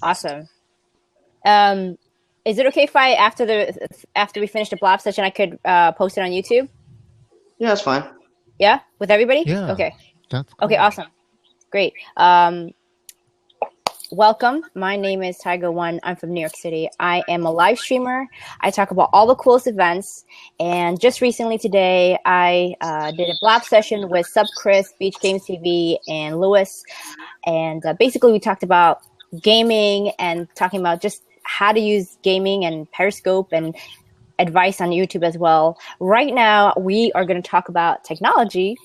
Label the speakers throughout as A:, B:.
A: Awesome. Um, is it okay if I after we finish the blab session, I could post it on YouTube?
B: Yeah, that's fine.
A: Yeah, with everybody.
C: Yeah,
A: Okay.
C: that's
A: Okay.
C: cool.
A: Awesome. Great. Welcome. My name is Tiger One. I'm from New York City. I am a live streamer. I talk about all the coolest events. And just recently today, I did a blab session with Sub Chris, Beach Games TV, and Lewis. And basically, we talked about gaming and talking about just how to use gaming and Periscope and advice on YouTube as well. Right now, we are going to talk about technology,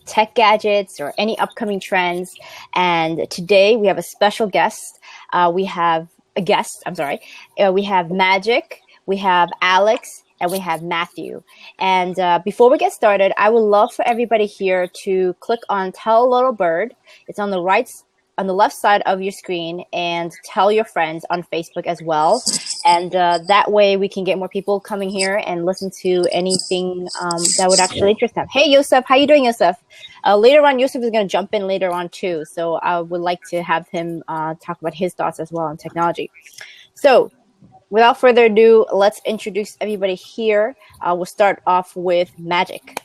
A: tech gadgets, or any upcoming trends. And today we have a special guest. We have a guest, I'm sorry. We have Magic, we have Alex, and we have Matthew. And before we get started, I would love for everybody here to click on Tell a Little Bird. It's on the left side of your screen, and tell your friends on Facebook as well. And that way we can get more people coming here and listen to anything that would actually interest them. Hey, Yosef, how you doing, Yosef? Later on, Yosef is going to jump in later on too. So I would like to have him talk about his thoughts as well on technology. So without further ado, let's introduce everybody here. We'll start off with Magic.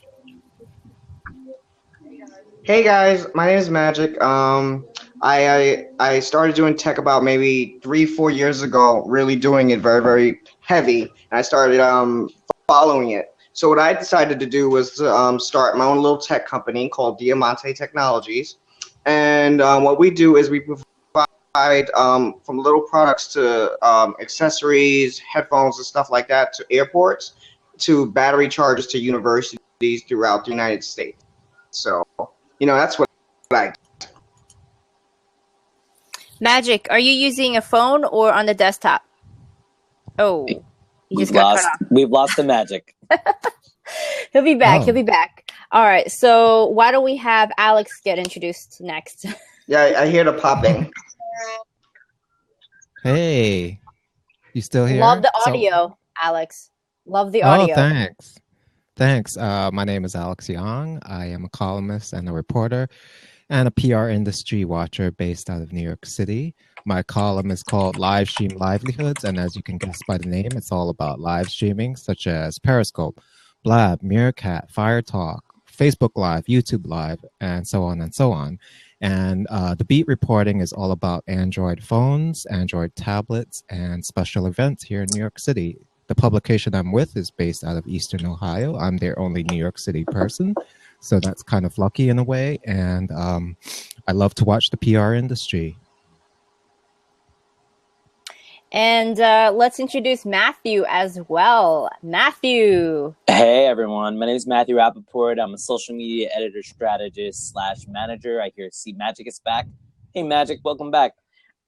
B: Hey guys, my name is Magic. I started doing tech about maybe 3-4 years ago. Really doing it very very heavy, and I started following it. So what I decided to do was to start my own little tech company called Diamante Technologies, and what we do is we provide from little products to accessories, headphones, and stuff like that to airports, to battery chargers to universities throughout the United States. So that's what I.
A: Magic, are you using a phone or on the desktop? Oh, you just got cut off.
D: We've lost the Magic.
A: He'll be back.
C: Oh.
A: He'll be back. All right. So why don't we have Alex get introduced next?
B: Yeah, I hear the popping.
C: Hey, you still here?
A: Love the audio, Alex. Love the audio.
C: Oh, thanks. Thanks. My name is Alex Young. I am a columnist and a reporter and a PR industry watcher based out of New York City. My column is called Live Stream Livelihoods, and as you can guess by the name, it's all about live streaming such as Periscope, Blab, Meerkat, Fire Talk, Facebook Live, YouTube Live, and so on and so on. And the beat reporting is all about Android phones, Android tablets, and special events here in New York City. The publication I'm with is based out of Eastern Ohio. I'm their only New York City person, so that's kind of lucky in a way. And I love to watch the PR industry.
A: And let's introduce Matthew as well. Matthew.
D: Hey everyone, my name is Matthew Rappaport. I'm a social media editor, strategist / manager. I hear See Magic is back. Hey Magic, welcome back.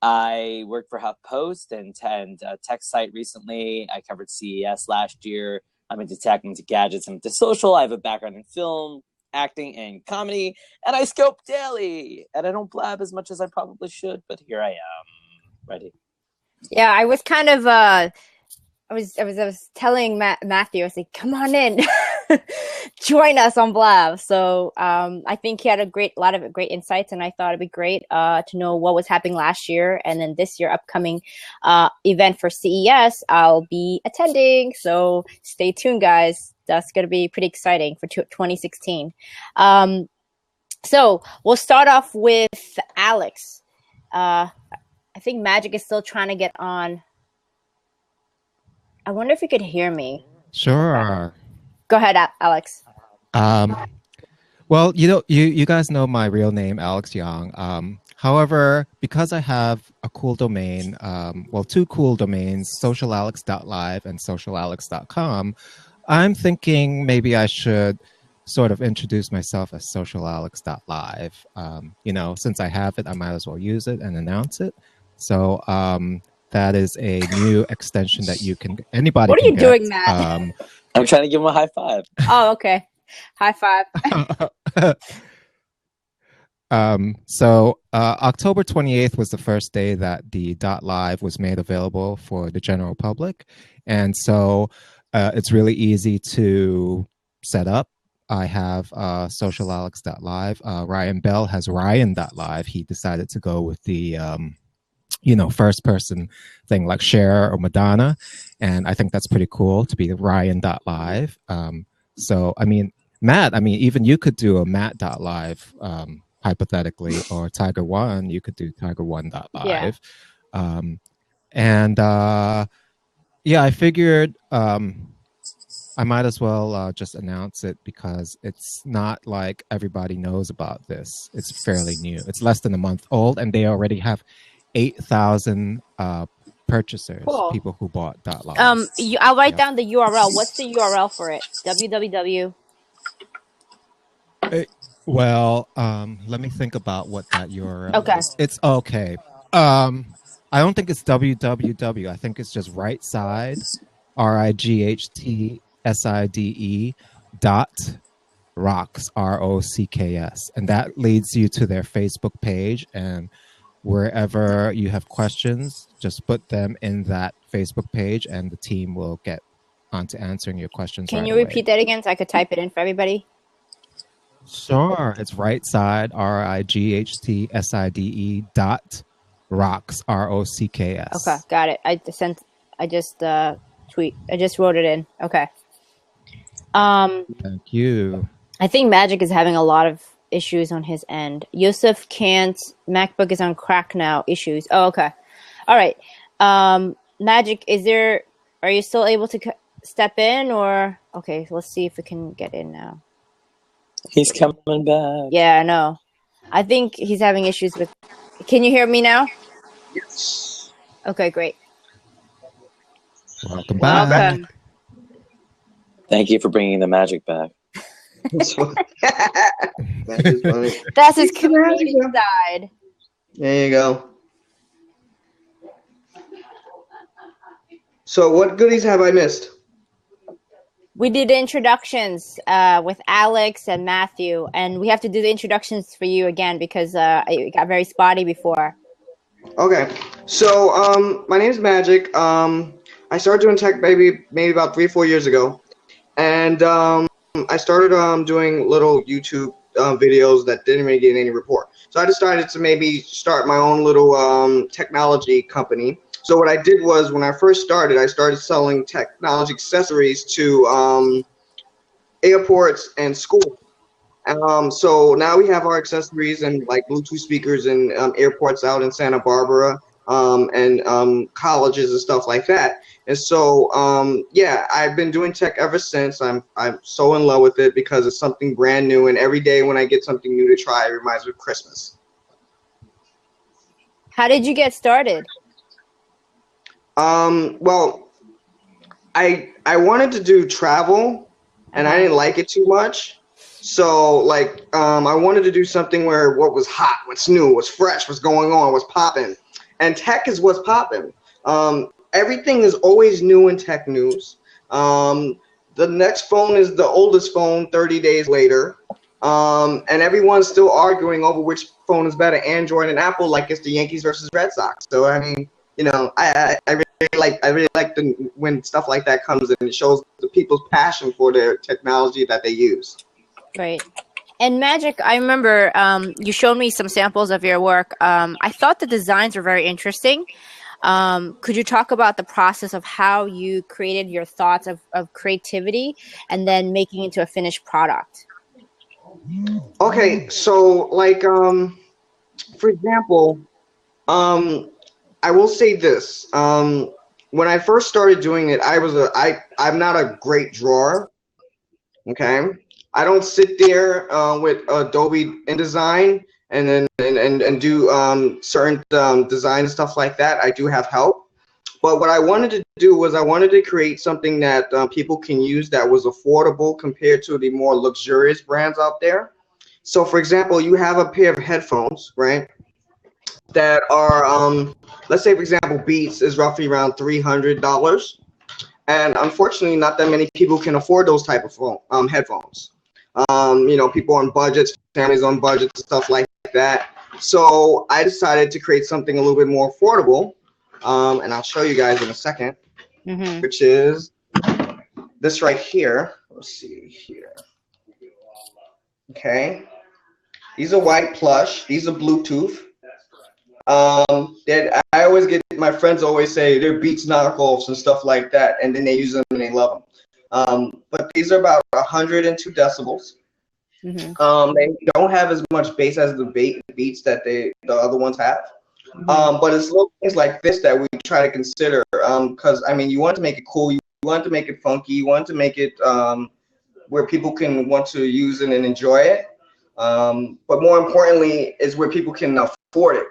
D: I worked for HuffPost and a tech site recently. I covered CES last year. I'm into tech, into gadgets, I'm into social. I have a background in film, acting, and comedy, and I scope daily. And I don't blab as much as I probably should, but here I am, ready.
A: Yeah, I was kind of I was telling Matthew, I was like, come on in, join us on Blab. So I think he had a lot of great insights, and I thought it'd be great to know what was happening last year, and then this year upcoming event for CES I'll be attending. So stay tuned, guys. That's going to be pretty exciting for 2016. So we'll start off with Alex. I think Magic is still trying to get on. I wonder if you could hear me.
C: Sure.
A: Go ahead, Alex.
C: Well, you guys know my real name, Alex Young. However, because I have a cool domain, two cool domains, socialalex.live and socialalex.com, I'm thinking maybe I should sort of introduce myself as socialalex.live. Since I have it, I might as well use it and announce it. So that is a new extension that anybody
A: What are
C: can
A: you
C: get.
A: doing, Matt?
D: I'm trying to give him a high five.
A: Oh, okay. High five.
C: So October 28th was the first day that the .live was made available for the general public. And so it's really easy to set up. I have socialalex.live. Ryan Bell has ryan.live. He decided to go with the first person thing like Cher or Madonna. And I think that's pretty cool to be Ryan.live. So, I mean, Matt, even you could do a Matt.live, hypothetically, or Tiger One, you could do Tiger1.live.
A: Yeah.
C: And yeah, I figured I might as well just announce it because it's not like everybody knows about this. It's fairly new. It's less than a month old, and they already have 8,000 purchasers,
A: Cool.
C: people who bought .live.
A: I'll write down the URL. What's the URL for it? www.
C: Well, let me think about what that URL is. It's okay. I don't think it's www. I think it's just right side, RIGHTSIDE .rocks, ROCKS, and that leads you to their Facebook page. And wherever you have questions, just put them in that Facebook page, and the team will get onto answering your questions.
A: Can you repeat that again so I could type it in for everybody?
C: Sure. It's right side, RIGHTSIDE .rocks, ROCKS.
A: Okay, got it. I just wrote it in. Okay.
C: Thank you.
A: I think Magic is having a lot of issues on his end. Yusuf can't. MacBook is on crack now. Issues. Oh, okay. All right. Magic, are you still able to step in or? Okay, let's see if we can get in now.
D: He's coming back.
A: Yeah, I know. I think he's having issues with. Can you hear me now?
B: Yes.
A: Okay, great.
C: Welcome back.
A: Welcome.
D: Thank you for bringing the magic back.
B: That's funny. That is funny.
A: That's his community side.
B: There you go. So what goodies have I missed?
A: We did introductions with Alex and Matthew, and we have to do the introductions for you again because it got very spotty before.
B: Okay, so my name is Magic. I started doing tech maybe about 3-4 years ago, and I started doing little YouTube videos that didn't really get any report. So I decided to maybe start my own little technology company. So what I did was, when I first started, I started selling technology accessories to airports and schools. So now we have our accessories and like Bluetooth speakers in airports out in Santa Barbara and colleges and stuff like that. And so yeah, I've been doing tech ever since. I'm so in love with it because it's something brand new, and every day when I get something new to try, it reminds me of Christmas.
A: How did you get started?
B: Well, I wanted to do travel, and I didn't like it too much. So like I wanted to do something where what was hot, what's new, what's fresh, what's going on, what's popping. And tech is what's popping. Everything is always new in tech news. The next phone is the oldest phone 30 days later. And everyone's still arguing over which phone is better, Android and Apple, like it's the Yankees versus Red Sox. So I mean, you know, I really like when stuff like that comes in. It shows the people's passion for their technology that they use.
A: Right. And Magic, I remember you showed me some samples of your work. I thought the designs were very interesting. Could you talk about the process of how you created your thoughts of creativity and then making it into a finished product?
B: Okay, so like for example, I will say this. When I first started doing it, I'm not a great drawer. Okay, I don't sit there with Adobe InDesign and then and do certain design and stuff like that. I do have help, but what I wanted to do was I wanted to create something that people can use that was affordable compared to the more luxurious brands out there. So, for example, you have a pair of headphones, right? That are let's say, for example, Beats is roughly around $300, and unfortunately, not that many people can afford those type of headphones. You know, people on budgets, families on budgets, stuff like that. So I decided to create something a little bit more affordable, and I'll show you guys in a second, which is this right here. Let's see here. Okay, these are white plush. These are Bluetooth. That I always get my friends always say they're Beats knockoffs and stuff like that, and then they use them and they love them. But these are about 102 decibels. They don't have as much bass as the beats that the other ones have. But it's little things like this that we try to consider. Because I mean, you want to make it cool, you want to make it funky, you want to make it where people can want to use it and enjoy it. But more importantly, is where people can afford it.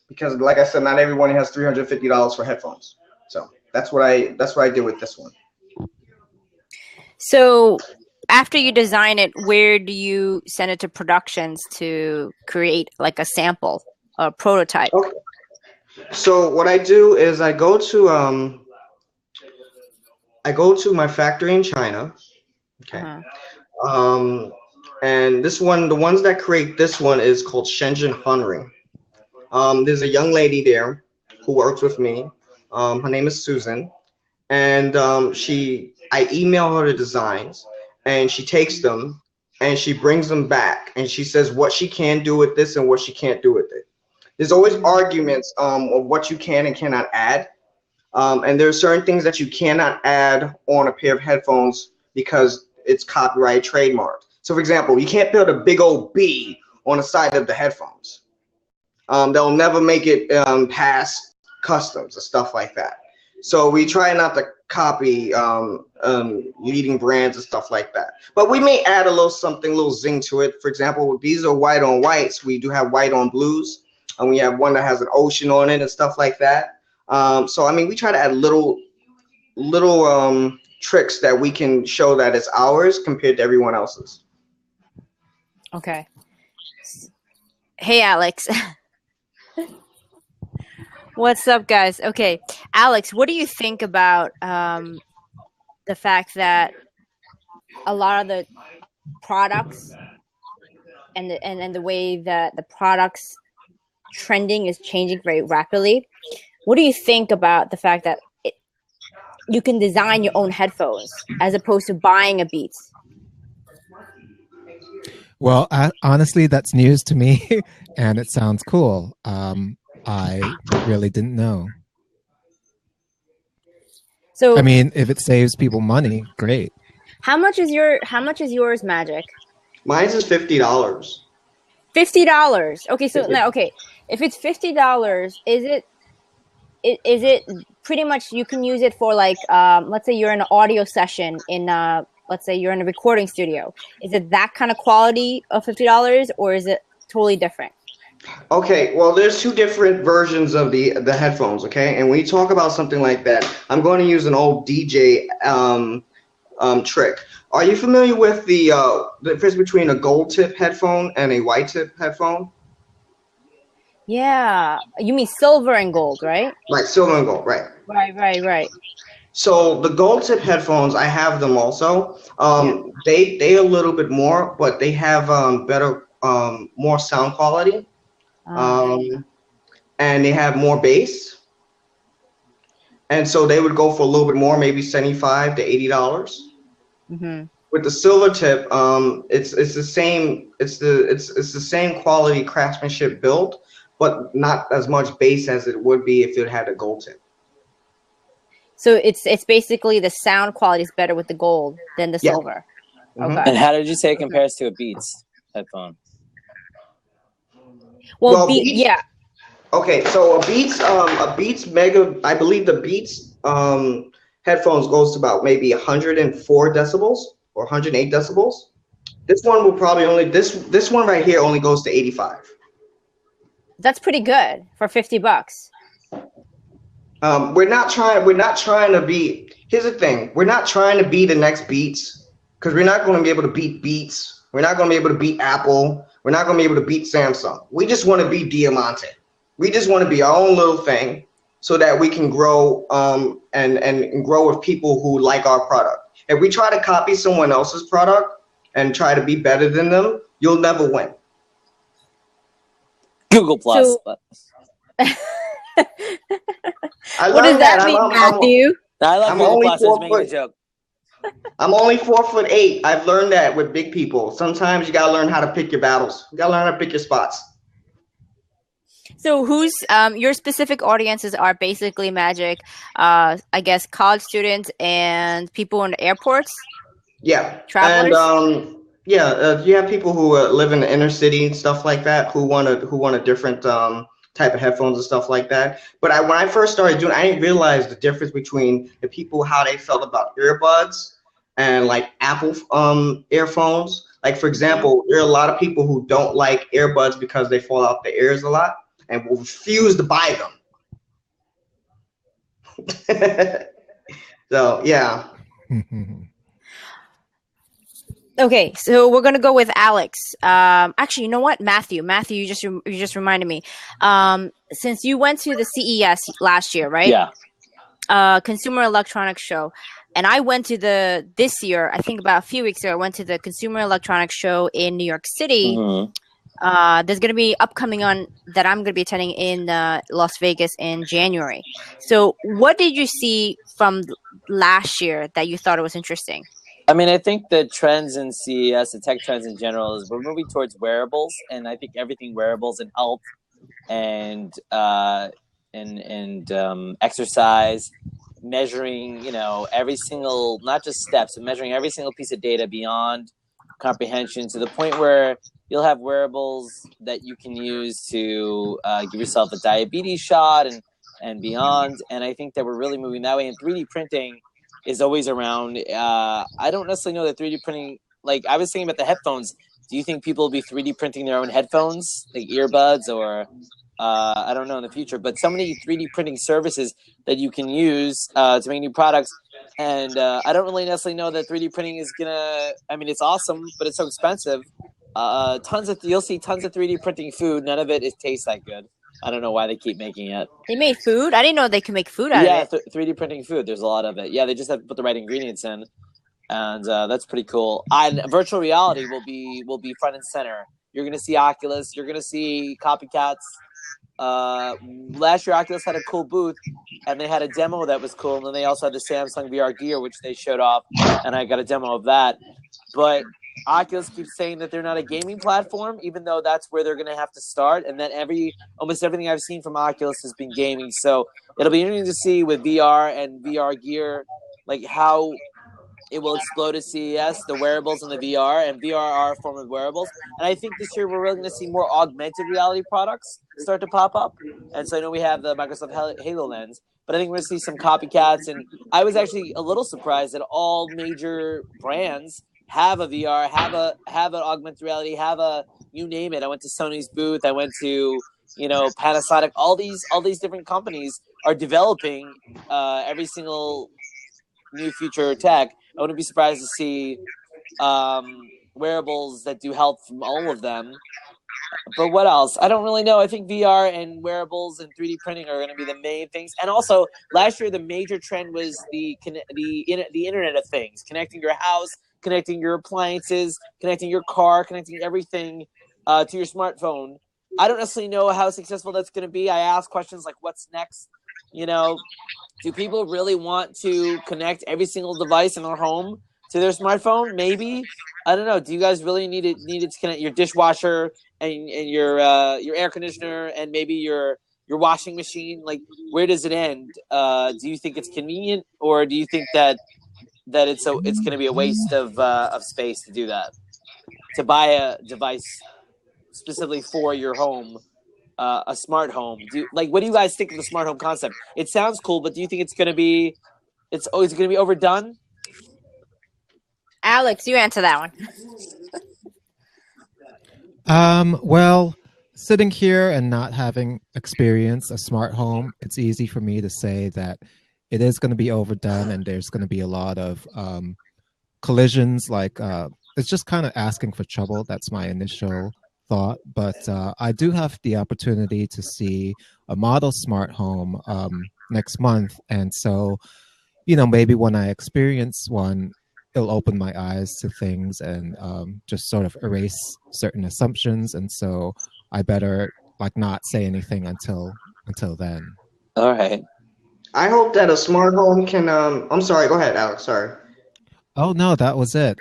B: Because, like I said, not everyone has $350 for headphones. So that's what I did with this one.
A: So after you design it, where do you send it to productions to create like a sample, a prototype?
B: Okay. So what I do is I go to my factory in China. Okay. And this one, the ones that create this one is called Shenzhen Hunring. There's a young lady there who works with me. Her name is Susan, and I email her the designs, and she takes them and she brings them back, and she says what she can do with this and what she can't do with it. There's always arguments of what you can and cannot add, and there are certain things that you cannot add on a pair of headphones because it's copyright trademarked. So, for example, you can't build a big old B on the side of the headphones. They'll never make it past customs or stuff like that. So we try not to copy leading brands and stuff like that. But we may add a little zing to it. For example, these are white on whites. We do have white on blues, and we have one that has an ocean on it and stuff like that. So I mean, we try to add little tricks that we can show that it's ours compared to everyone else's.
A: Okay. Hey, Alex. What's up, guys? Okay, Alex, what do you think about the fact that a lot of the products and the way that the products trending is changing very rapidly? What do you think about the fact that you can design your own headphones as opposed to buying a Beats?
C: Well, honestly, that's news to me, and it sounds cool. I really didn't know.
A: So
C: I mean, if it saves people money, great.
A: How much is yours, Magic?
B: Mine's is $50.
A: $50. Okay, so now, if it's $50, is it pretty much you can use it for like let's say you're in an audio session in let's say you're in a recording studio. Is it that kind of quality of $50, or is it totally different?
B: Okay, well, there's two different versions of the headphones, okay? And when you talk about something like that, I'm going to use an old DJ trick. Are you familiar with the difference between a gold tip headphone and a white tip headphone?
A: Yeah, you mean silver and gold, right?
B: Right, silver and gold, right.
A: Right.
B: So the gold tip headphones, I have them also. They a little bit more, but they have better, more sound quality. And they have more bass, and so they would go for a little bit more, maybe $75 to $80. With the silver tip, it's the same. It's the same quality craftsmanship build, but not as much bass as it would be if it had a gold tip.
A: So it's basically the sound quality is better with the gold than the silver. Okay.
D: And how did you say it compares to a Beats headphone?
A: Well, Beats.
B: Okay, so a Beats Mega, I believe the Beats headphones goes to about maybe 104 decibels or 108 decibels. This one will probably only this one right here only goes to 85.
A: That's pretty good for $50.
B: We're not trying to be. Here's the thing: we're not trying to be the next Beats, because we're not going to be able to beat Beats. We're not going to be able to beat Apple. We're not going to be able to beat Samsung. We just want to be Diamante. We just want to be our own little thing, so that we can grow and grow with people who like our product. If we try to copy someone else's product and try to be better than them, you'll never win.
D: Google Plus.
A: So, what does that mean, Matthew?
D: I love Google Plus. I was making a joke.
B: I'm only 4'8". I've learned that with big people. Sometimes you gotta learn how to pick your battles. You gotta learn how to pick your spots.
A: So who's your specific audiences are basically Magic, I guess college students and people in the airports,
B: Yeah, and
A: travelers.
B: yeah, you have people who live in the inner city and stuff like that who want a different type of headphones and stuff like that. But when I first started doing, I didn't realize the difference between the people how they felt about earbuds and like Apple earphones. Like for example, there are a lot of people who don't like earbuds because they fall out the ears a lot and will refuse to buy them. So yeah.
A: Okay, so we're gonna go with Alex. Actually, you know what, Matthew? Matthew, you just reminded me. Since you went to the CES last year, right?
D: Yeah.
A: Consumer Electronics Show, and I went to this year. I think about a few weeks ago, I went to the Consumer Electronics Show in New York City. There's gonna be upcoming on that I'm gonna be attending in Las Vegas in January. So, what did you see from last year that you thought it was interesting?
D: I mean, I think the trends in CES, the tech trends in general, is we're moving towards wearables, and I think everything wearables and health and exercise, measuring, every single, not just steps, but measuring every single piece of data beyond comprehension to the point where you'll have wearables that you can use to give yourself a diabetes shot and beyond. And I think that we're really moving that way. And 3D printing is always around. I don't necessarily know that 3D printing, like I was thinking about the headphones. Do you think people will be 3D printing their own headphones, like earbuds, or I don't know in the future, but so many 3D printing services that you can use to make new products. And I don't really necessarily know that 3D printing is gonna. I mean, it's awesome, but it's so expensive. You'll see tons of 3D printing food. None of it tastes that good. I don't know why they keep making it.
A: They made food. I didn't know they could make food out of it.
D: 3D printing food. There's a lot of it. Yeah, they just have to put the right ingredients in, and that's pretty cool. And virtual reality will be front and center. You're gonna see Oculus. You're gonna see copycats. Last year Oculus had a cool booth, and they had a demo that was cool. And then they also had the Samsung VR Gear, which they showed off, and I got a demo of that. But Oculus keeps saying that they're not a gaming platform, even though that's where they're going to have to start. And then almost everything I've seen from Oculus has been gaming. So it'll be interesting to see with VR and VR gear, like how it will explode at CES, the wearables and the VR, and VR are a form of wearables. And I think this year we're really going to see more augmented reality products start to pop up. And so I know we have the Microsoft HoloLens, but I think we're going to see some copycats. And I was actually a little surprised that all major brands have a VR, have an augmented reality, you name it. I went to Sony's booth. I went to, Panasonic. All these different companies are developing every single new future tech. I wouldn't be surprised to see wearables that do health from all of them. But what else? I don't really know. I think VR and wearables and 3D printing are going to be the main things. And also, last year the major trend was the Internet of Things, connecting your house, connecting your appliances, connecting your car, connecting everything to your smartphone. I don't necessarily know how successful that's going to be. I ask questions like, what's next? Do people really want to connect every single device in their home to their smartphone? Maybe. I don't know. Do you guys really need it to connect your dishwasher and your air conditioner and maybe your washing machine? Like, where does it end? Do you think it's convenient, or do you think that it's going to be a waste of space to do that? To buy a device specifically for your home, a smart home. What do you guys think of the smart home concept? It sounds cool, but do you think it's going to be overdone?
A: Alex, you answer that
C: one. Well, sitting here and not having experienced a smart home, it's easy for me to say that it is going to be overdone, and there's going to be a lot of collisions. It's just kind of asking for trouble. That's my initial thought. But I do have the opportunity to see a model smart home next month. And so, maybe when I experience one, it'll open my eyes to things and just sort of erase certain assumptions. And so I better not say anything until then.
D: All right.
B: I hope that a smart home can. I'm sorry. Go ahead, Alex. Sorry.
C: Oh no, that was it.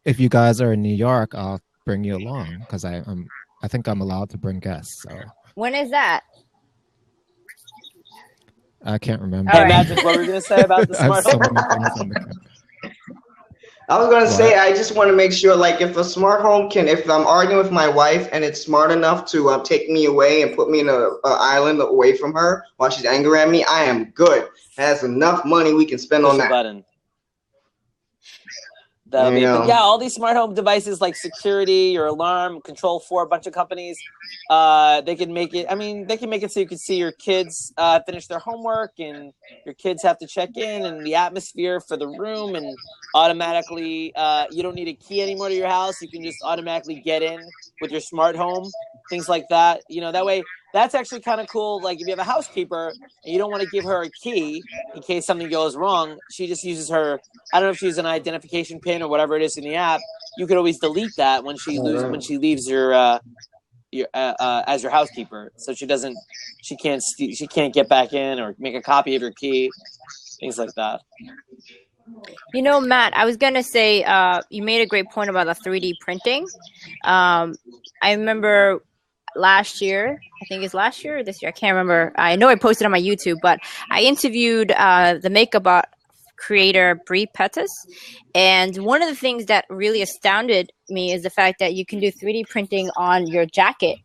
C: If you guys are in New York, I'll bring you along because I think I'm allowed to bring guests. So.
A: When is that?
C: I can't remember.
D: Hey,
A: All right.
D: Magic, what were you going to say about the
C: I have
D: smart
C: so
D: home?
C: many things on the calendar.
B: I was gonna say,
C: What?
B: I just want to make sure, like, if a smart home can, if I'm arguing with my wife and it's smart enough to take me away and put me in a island away from her while she's angry at me, I am good. That's enough money we can spend on
D: Push a
B: that.
D: button. That'll be it. But yeah, all these smart home devices like security or alarm control for a bunch of companies, they can make it. I mean, they can make it so you can see your kids finish their homework, and your kids have to check in, and the atmosphere for the room, and automatically, you don't need a key anymore to your house. You can just automatically get in with your smart home, things like that. You know, that way, that's actually kind of cool. Like if you have a housekeeper and you don't want to give her a key in case something goes wrong, she just uses her. I don't know if she uses an identification pin or whatever it is in the app. You could always delete that when she leaves your as your housekeeper, so she can't get back in or make a copy of your key, things like that.
A: You know, Matt, I was gonna say, you made a great point about the 3D printing. I remember last year, I think it's last year or this year, I can't remember. I know I posted on my YouTube, but I interviewed the makeup creator Brie Pettis, and one of the things that really astounded me is the fact that you can do 3D printing on your jacket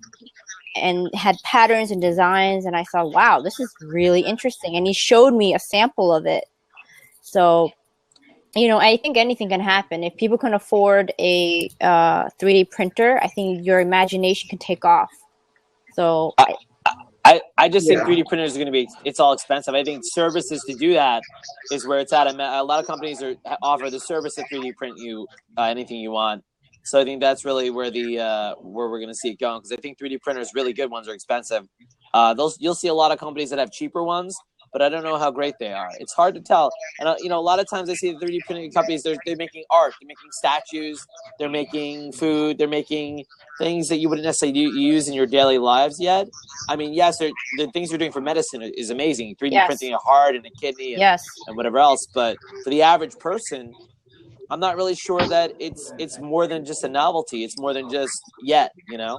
A: and had patterns and designs, and I thought, wow, this is really interesting. And he showed me a sample of it. So, you know, I think anything can happen. If people can afford a 3D printer, I think your imagination can take off. So
D: I just think 3D printers are going to be, it's all expensive. I think services to do that is where it's at. A lot of companies offer the service to 3D print you anything you want. So I think that's really where where we're going to see it going, because I think 3D printers, really good ones, are expensive. You'll see a lot of companies that have cheaper ones, but I don't know how great they are. It's hard to tell. And you know, a lot of times I see the 3D printing companies, they're making art, they're making statues, they're making food, they're making things that you wouldn't necessarily use in your daily lives yet. I mean, yes, the things you're doing for medicine is amazing. 3D printing a heart and a kidney and whatever else. But for the average person, I'm not really sure that it's more than just a novelty. It's more than just yet, you know.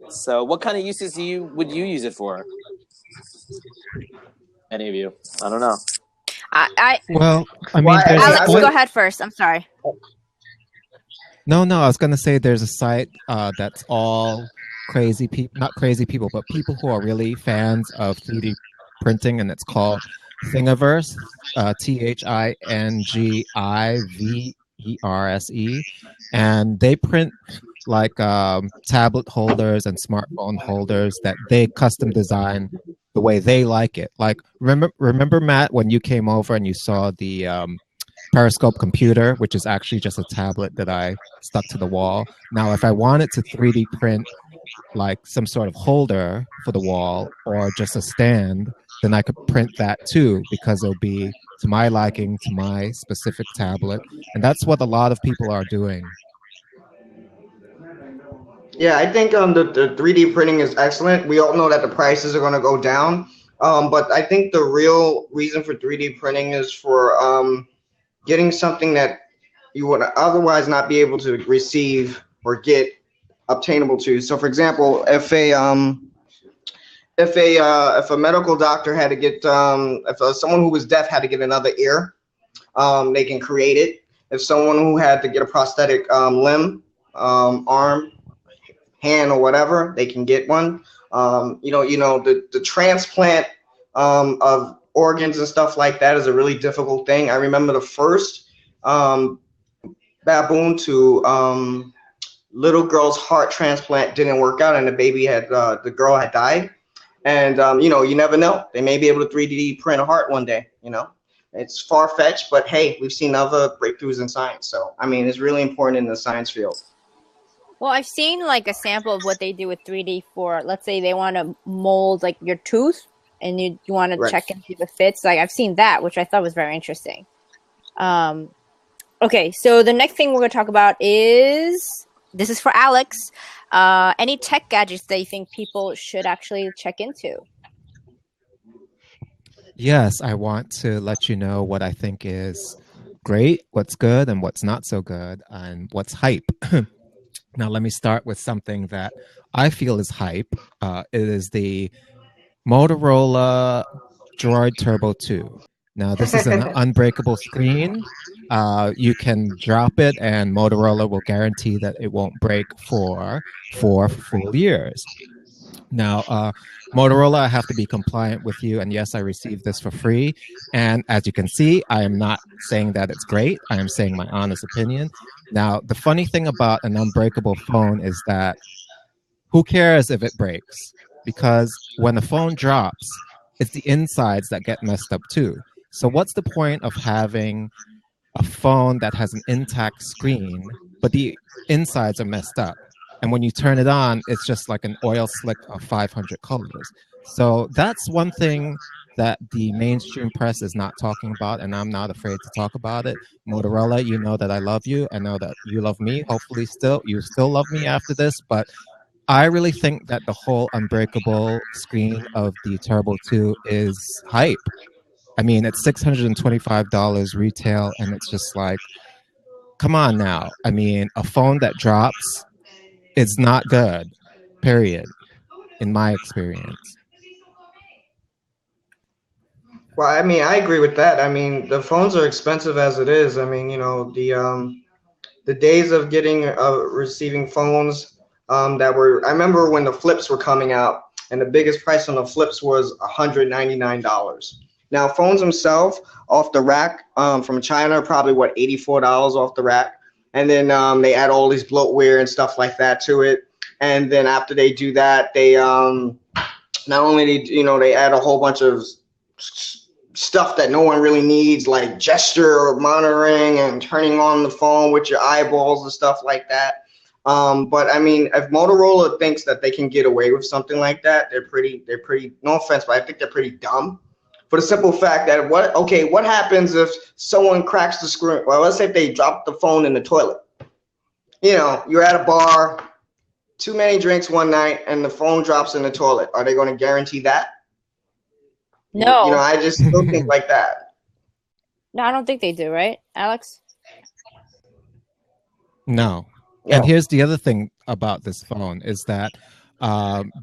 D: So, what kind of uses would you use it for? Any of you? I don't know.
C: Well, I mean,
A: Alex, go ahead first. I'm sorry.
C: No, I was gonna say there's a site that's all crazy people, not crazy people, but people who are really fans of 3D printing, and it's called Thingiverse, Thingiverse, and they print like tablet holders and smartphone holders that they custom design the way they like it. Like remember Matt, when you came over and you saw the Periscope computer, which is actually just a tablet that I stuck to the wall. Now, if I wanted to 3D print like some sort of holder for the wall or just a stand, then I could print that too, because it'll be to my liking, to my specific tablet. And that's what a lot of people are doing.
B: Yeah, I think the 3D printing is excellent. We all know that the prices are going to go down. But I think the real reason for 3D printing is for getting something that you would otherwise not be able to receive or get obtainable to. So, for example, if a medical doctor had to get if someone who was deaf had to get another ear, they can create it. If someone who had to get a prosthetic limb, arm, hand, or whatever, they can get one. The transplant of organs and stuff like that is a really difficult thing. I remember the first baboon to little girl's heart transplant didn't work out, and the girl had died. And you never know. They may be able to 3D print a heart one day. You know, it's far fetched, but hey, we've seen other breakthroughs in science. So I mean, it's really important in the science field.
A: Well, I've seen like a sample of what they do with 3D for, let's say they want to mold like your tooth and you want to check and see if it fits. Like I've seen that, which I thought was very interesting. Okay, so the next thing we're going to talk about is, this is for Alex, any tech gadgets that you think people should actually check into?
C: Yes, I want to let you know what I think is great, what's good, and what's not so good, and what's hype. Now, let me start with something that I feel is hype. It is the Motorola Droid Turbo 2. Now, this is an unbreakable screen. You can drop it, and Motorola will guarantee that it won't break for 4 full years. Now, Motorola, I have to be compliant with you. And yes, I received this for free. And as you can see, I am not saying that it's great. I am saying my honest opinion. Now, the funny thing about an unbreakable phone is that who cares if it breaks? Because when the phone drops, it's the insides that get messed up too. So, what's the point of having a phone that has an intact screen, but the insides are messed up? And when you turn it on, it's just like an oil slick of 500 colors. So, that's one thing that the mainstream press is not talking about, and I'm not afraid to talk about it. Motorola, you know that I love you. I know that you love me. Hopefully, you still love me after this, but I really think that the whole unbreakable screen of the Turbo 2 is hype. I mean, it's $625 retail, and it's just like, come on now. I mean, a phone that drops is not good, period, in my experience.
B: Well, I mean, I agree with that. I mean, the phones are expensive as it is. I mean, the days of getting receiving phones that were. I remember when the flips were coming out, and the biggest price on the flips was $199. Now, phones themselves off the rack from China are probably what $84 off the rack, and then they add all these bloatware and stuff like that to it. And then after they do that, they not only they add a whole bunch of stuff that no one really needs, like gesture monitoring and turning on the phone with your eyeballs and stuff like that. But I mean, if Motorola thinks that they can get away with something like that, they're pretty, no offense, but I think they're pretty dumb. For the simple fact that what happens if someone cracks the screen? Well, let's say if they drop the phone in the toilet. You're at a bar, too many drinks one night, and the phone drops in the toilet. Are they going to guarantee that?
A: No.
B: I just still think like that.
A: No, I don't think they do, right, Alex?
C: No.
B: Yeah.
C: And here's the other thing about this phone is that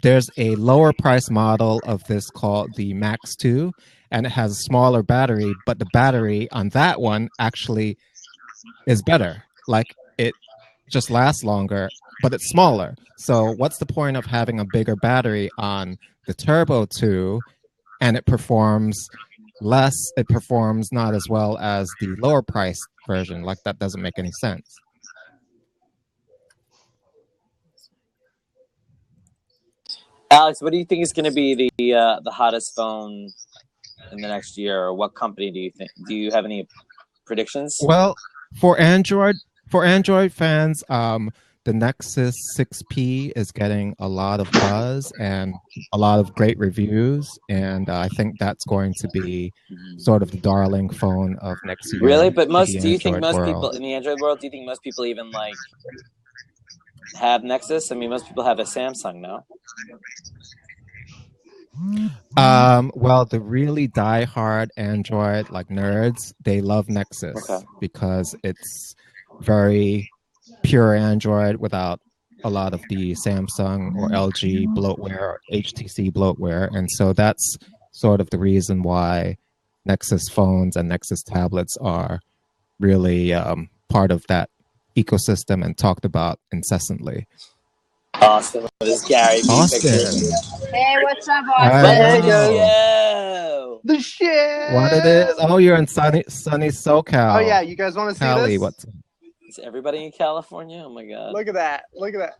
C: there's a lower price model of this called the Max 2, and it has a smaller battery, but the battery on that one actually is better. Like, it just lasts longer, but it's smaller. So what's the point of having a bigger battery on the Turbo 2 and it performs less? It performs not as well as the lower price version. Like, that doesn't make any sense.
D: Alex, what do you think is going to be the hottest phone in the next year, or what company do you think? Do you have any predictions?
C: Well, for Android fans, the Nexus 6P is getting a lot of buzz and a lot of great reviews, and I think that's going to be sort of the darling phone of next year.
D: Really? But do you think most people in the Android world, do you think most people even like have Nexus? I mean, most people have a Samsung now.
C: Well, the really die-hard Android like nerds, they love Nexus because it's very pure Android without a lot of the Samsung or LG bloatware or HTC bloatware. And so that's sort of the reason why Nexus phones and Nexus tablets are really part of that ecosystem and talked about incessantly.
D: Austin, this is Gary.
C: Austin.
A: Hey, what's up, Austin?
E: The shit.
C: What it is? Oh, you're in sunny SoCal.
E: Oh yeah, you guys want to see
C: Cali,
E: this?
D: Is everybody in California? Oh my god!
E: Look at that! Look at that!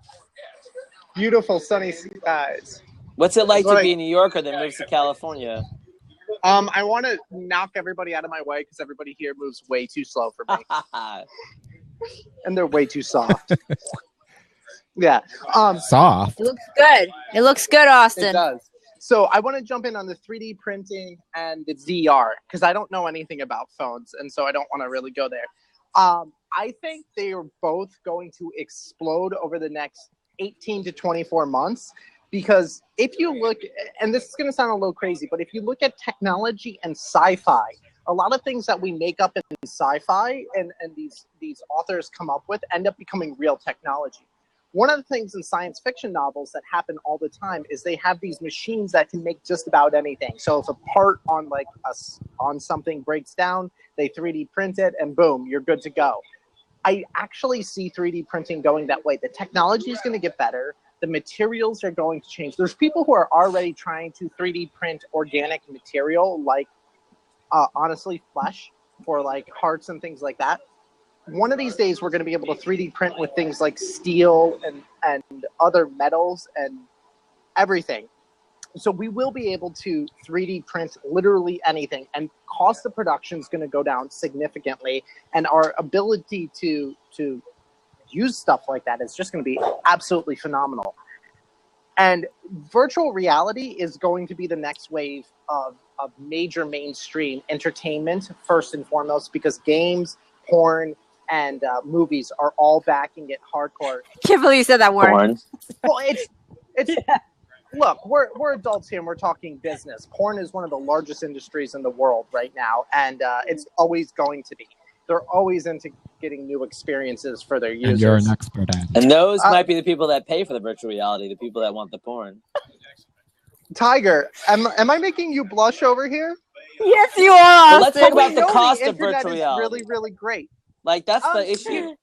E: Beautiful sunny skies.
D: What's it like to be a New Yorker that moves to California?
E: I want to knock everybody out of my way because everybody here moves way too slow for me, and they're way too soft. Yeah.
C: Soft.
A: It looks good. It looks good, Austin.
E: It does. So I want to jump in on the 3D printing and the VR because I don't know anything about phones, and so I don't want to really go there. I think they are both going to explode over the next 18 to 24 months because if you look, and this is going to sound a little crazy, but if you look at technology and sci-fi, a lot of things that we make up in sci-fi and these authors come up with end up becoming real technology. one of the things in science fiction novels that happen all the time is they have these machines that can make just about anything. So if a part on on something breaks down, they 3D print it, and boom, you're good to go. I actually see 3D printing going that way. The technology is going to get better. The materials are going to change. There's people who are already trying to 3D print organic material, like honestly flesh, for like hearts and things like that. One of these days, we're going to be able to 3D print with things like steel and other metals and everything. So we will be able to 3D print literally anything, and cost of production is going to go down significantly, and our ability to use stuff like that is just going to be absolutely phenomenal. And virtual reality is going to be the next wave of major mainstream entertainment, first and foremost, because games, porn, and movies are all backing it hardcore.
A: Can't believe you said that word.
D: Porn.
E: Well, it's look, we're adults here and we're talking business. Porn is one of the largest industries in the world right now, and it's always going to be. They're always into getting new experiences for their users.
C: And you're an expert at it.
D: And those might be the people that pay for the virtual reality, the people that want the porn.
E: Tiger, am I making you blush over here?
A: Yes, you are.
D: Well, let's
A: Austin.
D: talk about the
E: No,
D: cost of
E: internet
D: virtual
E: is
D: reality.
E: really, really great.
D: Like, that's the issue.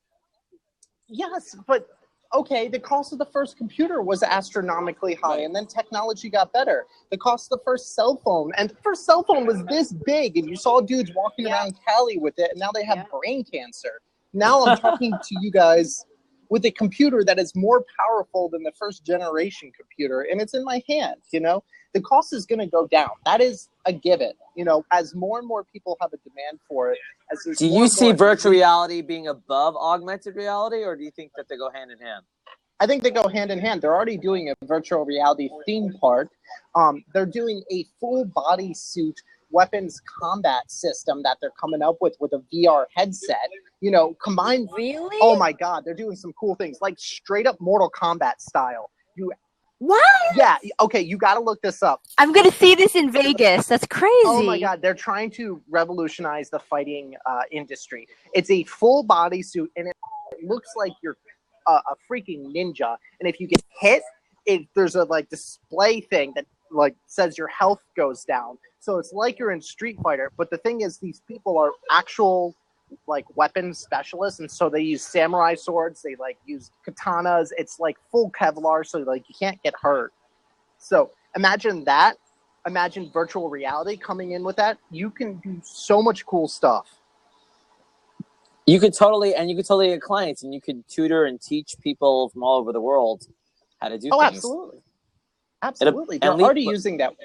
E: Yes, but okay, the cost of the first computer was astronomically high, and then technology got better. The cost of the first cell phone, and the first cell phone was this big, and you saw dudes walking around Cali with it, and now they have brain cancer. Now I'm talking to you guys with a computer that is more powerful than the first generation computer, and it's in my hand, you know? The cost is going to go down. That is a given, you know, as more and more people have a demand for it. As there's
D: Do
E: more
D: you
E: and
D: see
E: more
D: virtual reality being above augmented reality, or do you think that they go hand in hand?
E: I think they go hand in hand. They're already doing a virtual reality theme park. They're doing a full body suit weapons combat system that they're coming up with a VR headset. You know, combined.
A: Really?
E: Oh my God, they're doing some cool things, like straight up Mortal Kombat style.
A: What?
E: Yeah. Okay, you got to look this up.
A: I'm gonna see this in Vegas. That's crazy.
E: Oh my God, they're trying to revolutionize the fighting industry. It's a full body suit, and it looks like you're a freaking ninja. And if you get hit, there's a like display thing that like says your health goes down. So it's like you're in Street Fighter. But the thing is, these people are actual like weapons specialists, and so they use samurai swords. They like use katanas. It's like full Kevlar, so like you can't get hurt. So imagine that. Imagine virtual reality coming in with that. You can do so much cool stuff.
D: You could totally get clients, and you could tutor and teach people from all over the world how to do things.
E: Absolutely. Absolutely. They're
D: and
E: already using that.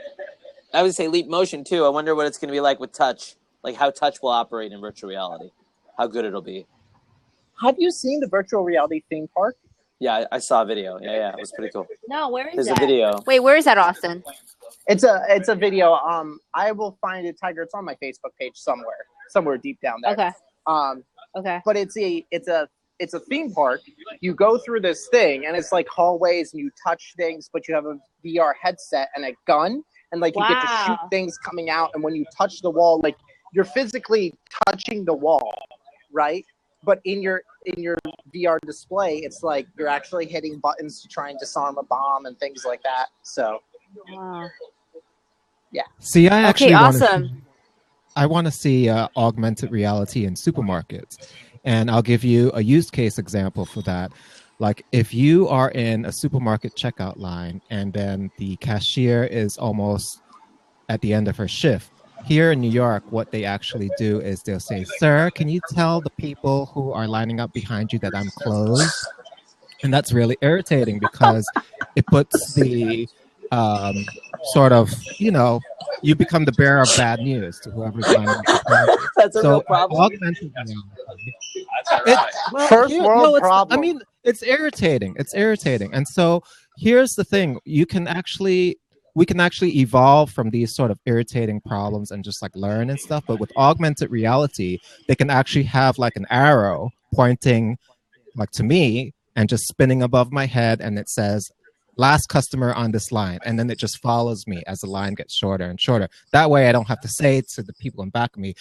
D: I would say Leap Motion too. I wonder what it's going to be like with touch, like how touch will operate in virtual reality, how good it'll be.
E: Have you seen the virtual reality theme park?
D: Yeah, I saw a video. Yeah, it was pretty cool.
A: No, where is
D: There's
A: that?
D: a video.
A: Wait, where is that, Austin?
E: It's a video. I will find it, Tiger. It's on my Facebook page somewhere deep down there.
A: Okay. Okay.
E: But it's a theme park. You go through this thing, and it's like hallways, and you touch things, but you have a VR headset and a gun, and like you get to shoot things coming out. And when you touch the wall, like you're physically touching the wall, right? But in your VR display, it's like you're actually hitting buttons to try and disarm a bomb and things like that. So, yeah.
C: See, I actually
A: awesome.
C: I want to see augmented reality in supermarkets. And I'll give you a use case example for that. Like if you are in a supermarket checkout line and then the cashier is almost at the end of her shift. Here in New York, what they actually do is they'll say, "Sir, can you tell the people who are lining up behind you that I'm closed?" And that's really irritating because it puts the sort of, you become the bearer of bad news to whoever's lining up behind you.
D: That's a real problem.
C: Augmented reality.
E: First world problem.
C: I mean, it's irritating. It's irritating. And so here's the thing. We can actually evolve from these sort of irritating problems and just like learn and stuff. But with augmented reality, they can actually have like an arrow pointing like to me and just spinning above my head. And it says, last customer on this line, and then it just follows me as the line gets shorter and shorter. That way I don't have to say to the people in back of me,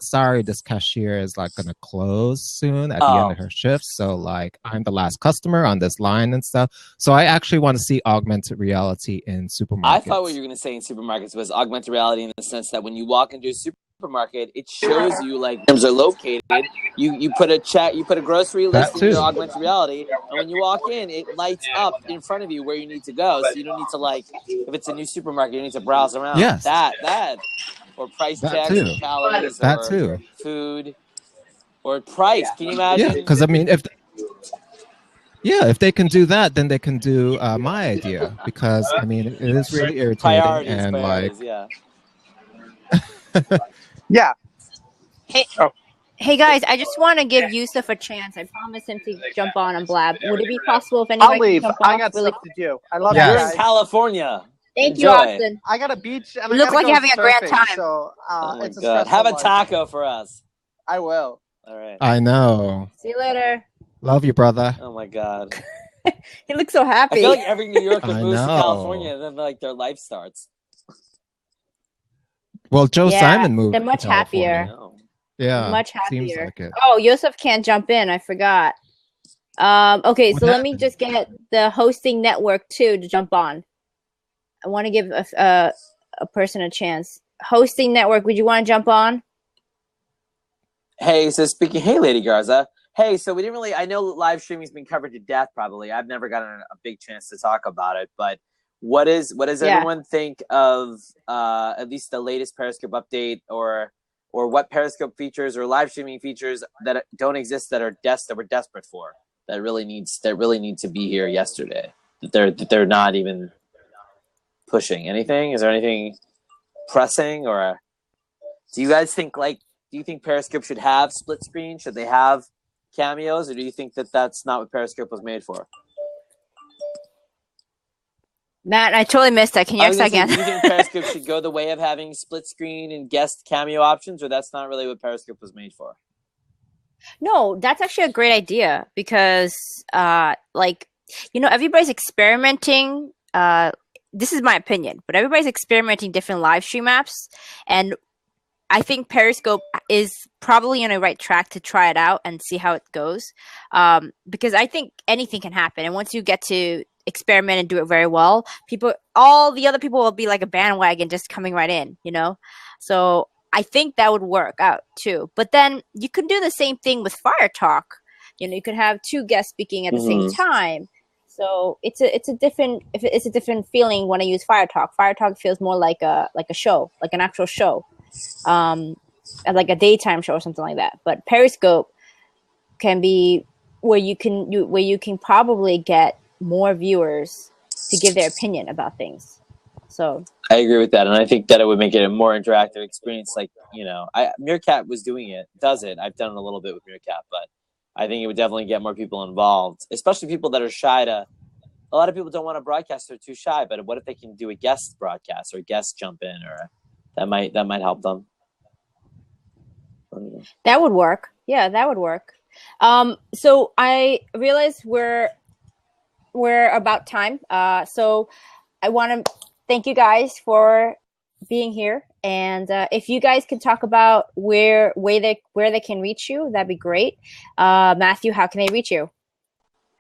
C: sorry, this cashier is like gonna close soon at the end of her shift, so like I'm the last customer on this line and stuff. So I actually want to see augmented reality in supermarkets.
D: I thought what you were going to say in supermarkets was augmented reality in the sense that when you walk into a supermarket, it shows you like items are located. You put a grocery list in your augmented reality, and when you walk in, it lights up in front of you where you need to go. So you don't need to like, if it's a new supermarket, you need to browse around.
C: Yes.
D: That or price checks, or calories, or food, or price. Can you imagine?
C: Yeah, because I mean, if they can do that, then they can do my idea, because I mean it is really irritating priorities,
D: yeah.
E: Yeah.
A: Hey guys, I just want to give Yusuf a chance. I promised him to jump on Blab. Would it be possible if anyone
E: I'll leave.
A: can jump
E: I
A: off
E: got
A: really
E: stuff to do. I love
D: You're
E: you
D: in California.
A: Thank
D: Enjoy.
A: you, Austin.
E: I got a beach, and
A: You
E: I
A: look
E: gotta
A: like
E: go
A: you're having a grand
E: surfing,
A: time.
E: So
D: Oh my
E: it's a
D: God.
E: stressful
D: Have a
E: life.
D: taco for us.
E: I will.
D: All right.
C: I know.
A: See you later.
C: Love you, brother.
D: Oh my God.
A: He looks so happy.
D: I feel like every New Yorker
C: I
D: moves to
C: know.
D: California, and then like their life starts.
C: Well, Joe Simon moved.
A: They're much
C: to California.
A: happier.
C: Yeah,
A: Much
C: seems
A: happier.
C: like it.
A: Oh, Yusuf can't jump in. I forgot. Okay, so let me just get the hosting network too to jump on. I want to give a person a chance. Hosting network, would you want to jump on?
D: Hey, so speaking, hey, Lady Garza. Hey, so we didn't really, I know live streaming's been covered to death probably. I've never gotten a big chance to talk about it, but what does everyone think of at least the latest Periscope update, or what Periscope features or live streaming features that don't exist that we're desperate for, that really need to be here yesterday, that they're not even pushing? Anything? Is there anything pressing, or do you guys think do you think Periscope should have split screen? Should they have cameos, or do you think that that's not what Periscope was made for?
A: Matt, I totally missed that. Can you ask that again?
D: Do you think Periscope should go the way of having split screen and guest cameo options, or that's not really what Periscope was made for?
A: No, that's actually a great idea, because everybody's experimenting. This is my opinion, but everybody's experimenting different live stream apps, and I think Periscope is probably on the right track to try it out and see how it goes, because I think anything can happen, and once you get to experiment and do it very well, all the other people will be like a bandwagon just coming right in, so I think that would work out too. But then you can do the same thing with Fire Talk. You could have two guests speaking at the same time. So it's a different feeling when I use Fire Talk. Fire Talk feels more like a show, like an actual show, like a daytime show or something like that. But Periscope can be where you can probably get more viewers to give their opinion about things. So
D: I agree with that, and I think that it would make it a more interactive experience. Meerkat does it. I've done it a little bit with Meerkat, but I think it would definitely get more people involved, especially people that are shy to. A lot of people don't want to broadcast; they're too shy. But what if they can do a guest broadcast, or a guest jump in, or that might help them.
A: That would work. Yeah, that would work. So I realize we're about time. So I want to thank you guys for being here, and if you guys could talk about where they can reach you, that'd be great. Matthew, how can they reach you?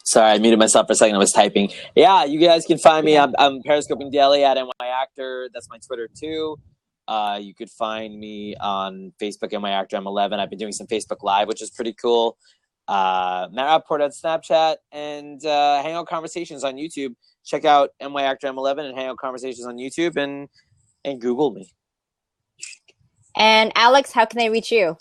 D: Sorry, I muted myself for a second. I was typing. Yeah, you guys can find me. I'm Periscoping Daily at NY Actor. That's my Twitter too. You could find me on Facebook, NY Actor M11. I've been doing some Facebook Live, which is pretty cool. Matt Rappaport at Snapchat, and Hangout Conversations on YouTube. Check out NY Actor M11 and Hangout Conversations on YouTube, and Google me.
A: And Alex, how can they reach you?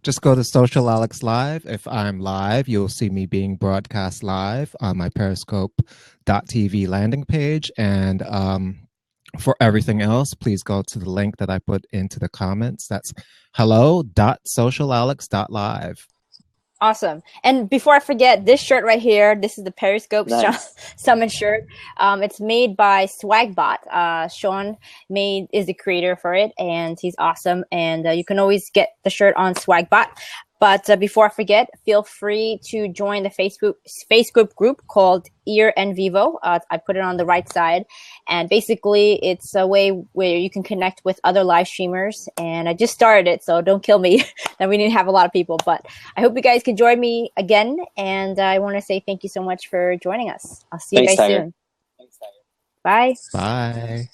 C: Just go to Social Alex Live. If I'm live, you'll see me being broadcast live on my Periscope.tv landing page. And for everything else, please go to the link that I put into the comments. That's hello.socialalex.live.
A: Awesome. And before I forget, this shirt right here, this is the Periscope Summon shirt. It's made by Swagbot. Sean is the creator for it, and he's awesome. And you can always get the shirt on Swagbot. But before I forget, feel free to join the Facebook group called Ear and Vivo. I put it on the right side. And basically, it's a way where you can connect with other live streamers. And I just started it, so don't kill me that we didn't have a lot of people. But I hope you guys can join me again. And I want to say thank you so much for joining us. I'll see you guys soon.
D: Thanks, Tiger.
A: Bye.
C: Bye.